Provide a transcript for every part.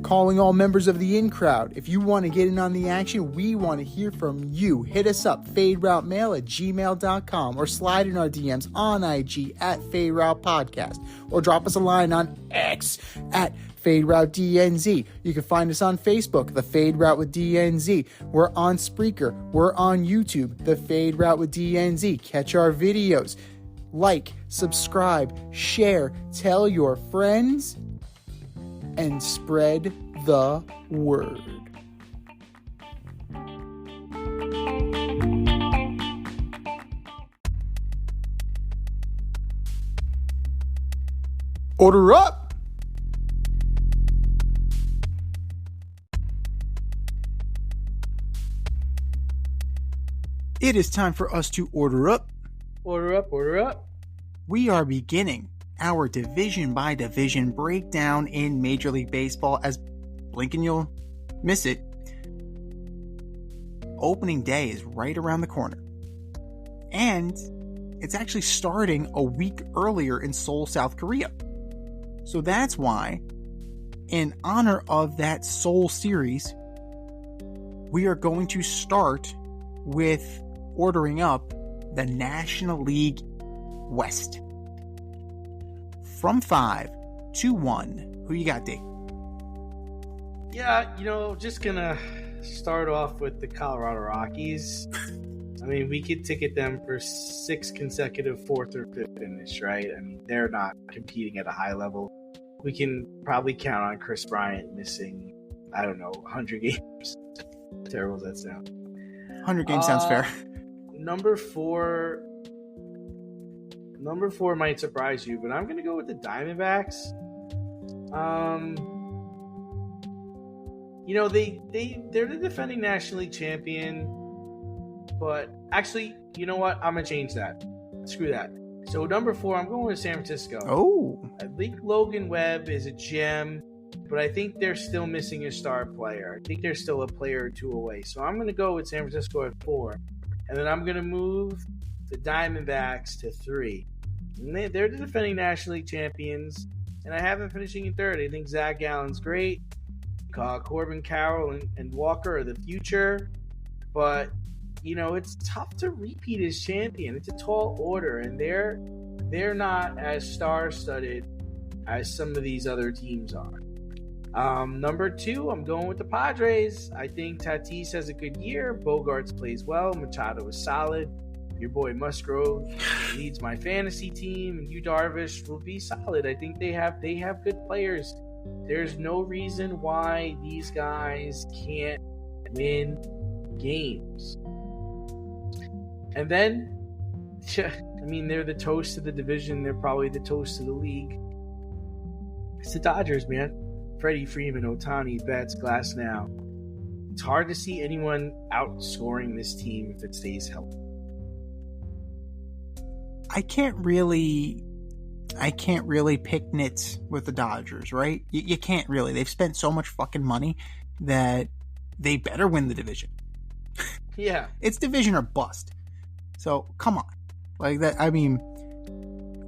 Calling all members of the in crowd. If you want to get in on the action, we want to hear from you. Hit us up, faderoutemail@gmail.com, or slide in our DMs on IG at FadeRoutePodcast, or drop us a line on X at FadeRouteDNZ. You can find us on Facebook, The Fade Route with DNZ. We're on Spreaker. We're on YouTube, The Fade Route with DNZ. Catch our videos. Like, subscribe, share, tell your friends, and spread the word. Order up! It is time for us to order up. Order up, order up. We are beginning our division by division breakdown in Major League Baseball. As blink and you'll miss it, opening day is right around the corner. And it's actually starting a week earlier in Seoul, South Korea. So that's why, in honor of that Seoul series, we are going to start with ordering up the National League West. From 5 to 1, who you got, D? Yeah, just gonna start off with the Colorado Rockies. I mean, we could ticket them for 6 consecutive 4th or 5th finish, right? I mean, they're not competing at a high level. We can probably count on Chris Bryant missing, 100 games. Terrible as that sounds. 100 games sounds fair. Number four might surprise you, but I'm going to go with the Diamondbacks. They're the defending National League champion, but actually, you know what? I'm going to change that. Screw that. So number 4, I'm going with San Francisco. Oh. I think Logan Webb is a gem, but I think they're still missing a star player. I think they're still a player or two away. So I'm going to go with San Francisco at 4. And then I'm going to move the Diamondbacks to 3. And they're the defending National League champions. And I have them finishing in 3rd. I think Zach Gallen's great. Corbin Carroll and Walker are the future. But, it's tough to repeat as champion. It's a tall order. And they're not as star-studded as some of these other teams are. Number 2, I'm going with the Padres. I think Tatis has a good year. Bogarts plays well. Machado is solid. Your boy Musgrove leads my fantasy team, and Yu Darvish will be solid. I think they have good players. There's no reason why these guys can't win games. And then, they're the toast of the division. They're probably the toast of the league. It's the Dodgers, man. Freddie Freeman, Ohtani, Betts, Glasnow. It's hard to see anyone outscoring this team if it stays healthy. I can't really pick nits with the Dodgers, right? You can't really. They've spent so much fucking money that they better win the division. Yeah. It's division or bust. So, come on. Like that,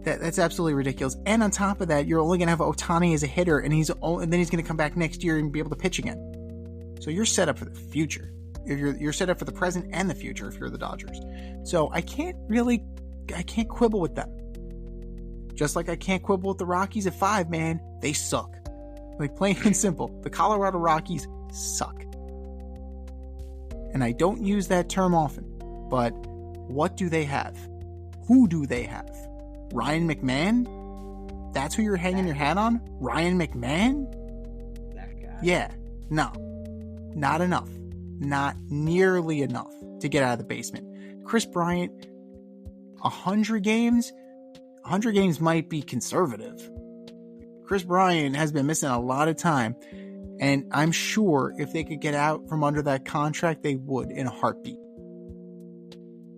that's absolutely ridiculous. And on top of that, you're only going to have Ohtani as a hitter, and then he's going to come back next year and be able to pitch again. So you're set up for the future. You're set up for the present and the future if you're the Dodgers. So I can't quibble with them. Just like I can't quibble with the Rockies at 5, man. They suck. Like, plain and simple. The Colorado Rockies suck. And I don't use that term often, but what do they have? Who do they have? Ryan McMahon? That's who you're hanging your hat on? Ryan McMahon? That guy. Yeah. No. Not enough. Not nearly enough to get out of the basement. Chris Bryant, 100 games? 100 games might be conservative. Chris Bryant has been missing a lot of time, and I'm sure if they could get out from under that contract, they would in a heartbeat.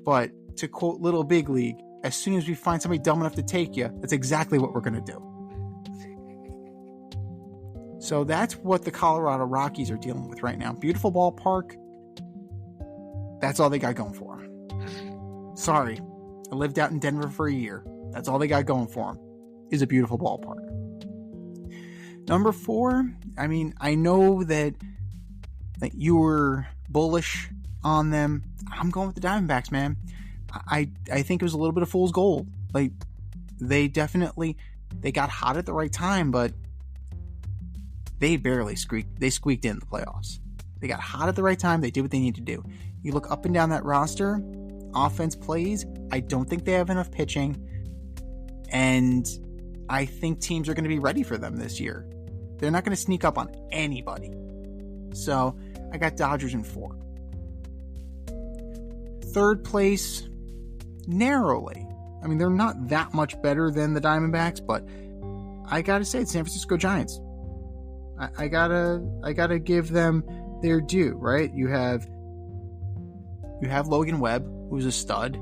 But to quote Little Big League, as soon as we find somebody dumb enough to take you, that's exactly what we're going to do. So that's what the Colorado Rockies are dealing with right now. Beautiful ballpark. That's all they got going for them. Sorry. I lived out in Denver for a year. That's all they got going for them, is a beautiful ballpark. Number 4, I mean, I know that you were bullish on them. I'm going with the Diamondbacks, man. I think it was a little bit of fool's gold. Like, they got hot at the right time, but they barely squeaked in the playoffs. They got hot at the right time. They did what they needed to do. You look up and down that roster, offense plays. I don't think they have enough pitching, and I think teams are going to be ready for them this year. They're not going to sneak up on anybody. So I got Dodgers in 4. Third place, narrowly. I mean, they're not that much better than the Diamondbacks, but I gotta say, it's San Francisco Giants. I gotta give them their due, right? You have Logan Webb, who's a stud.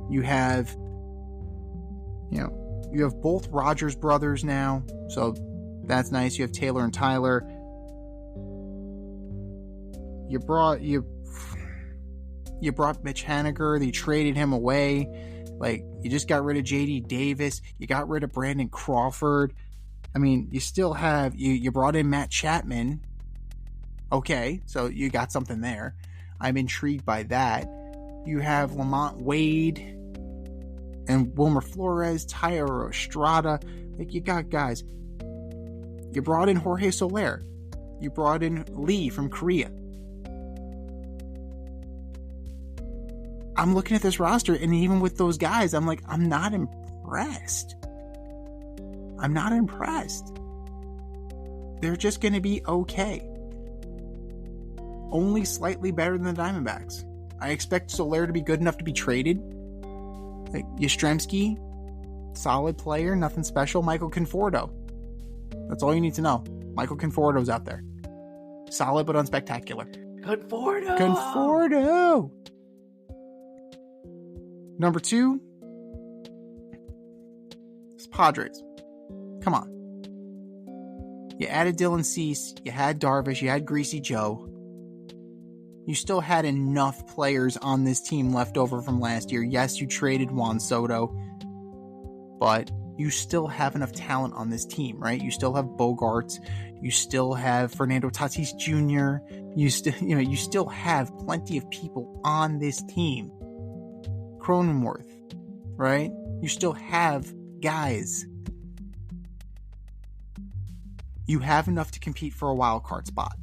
You have both Rogers brothers now, so that's nice. You have Taylor and Tyler. You brought Mitch Haniger. You traded him away. Like, you just got rid of J.D. Davis. You got rid of Brandon Crawford. I mean, you still have... You brought in Matt Chapman. Okay, so you got something there. I'm intrigued by that. You have Lamont Wade and Wilmer Flores, Thairo Estrada. Like, you got guys. You brought in Jorge Soler. You brought in Lee from Korea. I'm looking at this roster, and even with those guys, I'm like, I'm not impressed. They're just going to be okay. Only slightly better than the Diamondbacks. I expect Soler to be good enough to be traded. Like, Yastrzemski, solid player, nothing special. Michael Conforto. That's all you need to know. Michael Conforto's out there. Solid but unspectacular. Conforto! Number 2, it's Padres. Come on. You added Dylan Cease, you had Darvish, you had Greasy Joe. You still had enough players on this team left over from last year. Yes, you traded Juan Soto, but you still have enough talent on this team, right? You still have Bogarts, you still have Fernando Tatis Jr., you still have plenty of people on this team. Cronenworth, right? You still have guys. You have enough to compete for a wild card spot.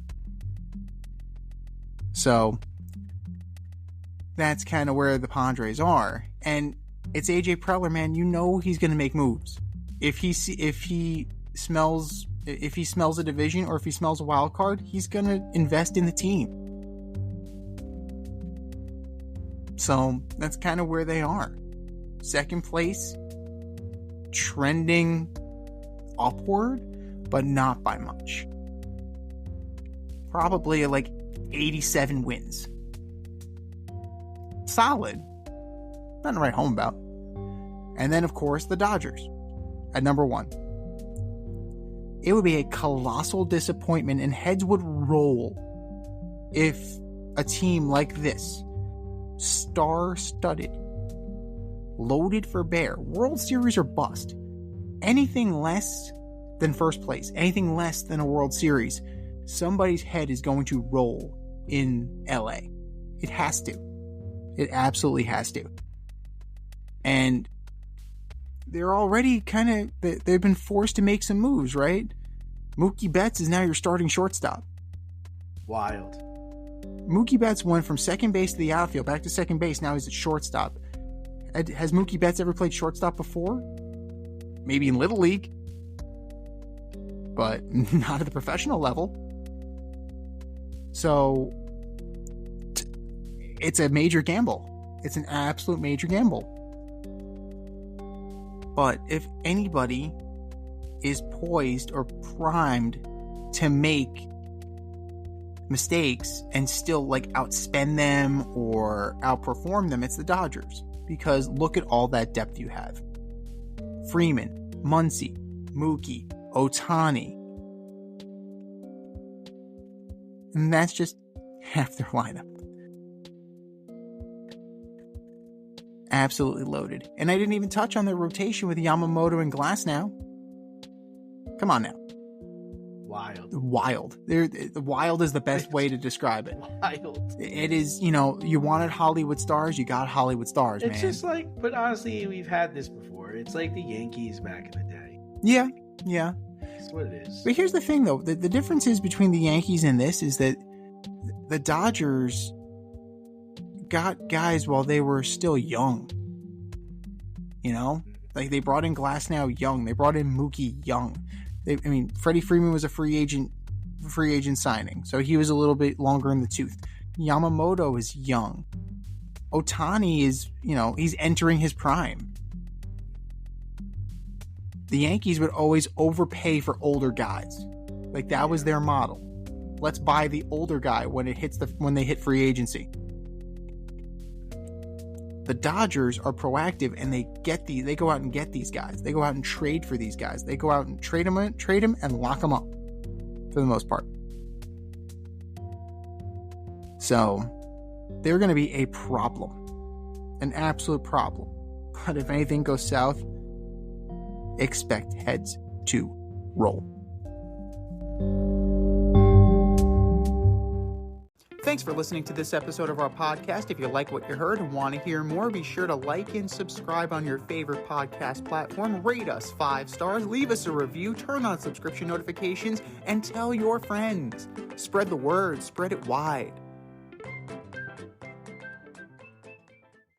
So that's kind of where the Padres are. And it's AJ Preller, man. You know he's going to make moves. If he smells a division or if he smells a wild card, he's going to invest in the team. So that's kind of where they are. Second place, trending upward, but not by much. Probably like 87 wins. Solid. Nothing to write home about. And then, of course, the Dodgers at number 1. It would be a colossal disappointment, and heads would roll if a team like this, star-studded, loaded for bear, World Series or bust, anything less than first place, anything less than a World Series, somebody's head is going to roll in LA. It has to. It absolutely has to. And they're already they've been forced to make some moves, right? Mookie Betts is now your starting shortstop. Wild. Mookie Betts went from second base to the outfield, back to second base. Now he's at shortstop. Has Mookie Betts ever played shortstop before? Maybe in Little League, but not at the professional level. So it's a major gamble. It's an absolute major gamble. But if anybody is poised or primed to make mistakes and still outspend them or outperform them, it's the Dodgers. Because look at all that depth you have. Freeman, Muncy, Mookie, Ohtani. And that's just half their lineup. Absolutely loaded. And I didn't even touch on their rotation with Yamamoto and Glasnow. Come on now. wild. Wild is the best way to describe it. Wild. It is, you wanted Hollywood stars, you got Hollywood stars, it's man. Just like, but honestly, we've had this before. It's like the Yankees back in the day. Yeah. That's what it is. But here's the thing, though. The difference is between the Yankees and this is that the Dodgers got guys while they were still young. Like they brought in Glasnow young. They brought in Mookie young. Freddie Freeman was a free agent signing, so he was a little bit longer in the tooth. Yamamoto is young. Ohtani is, he's entering his prime. The Yankees would always overpay for older guys. Like that was their model. Let's buy the older guy when they hit free agency. The Dodgers are proactive and they go out and get these guys. They go out and trade for these guys. They go out and trade them and lock them up for the most part. So they're going to be a problem, an absolute problem. But if anything goes south, expect heads to roll. Thanks for listening to this episode of our podcast. If you like what you heard and want to hear more, be sure to like and subscribe on your favorite podcast platform. Rate us 5 stars, leave us a review, turn on subscription notifications, and tell your friends. Spread the word, spread it wide.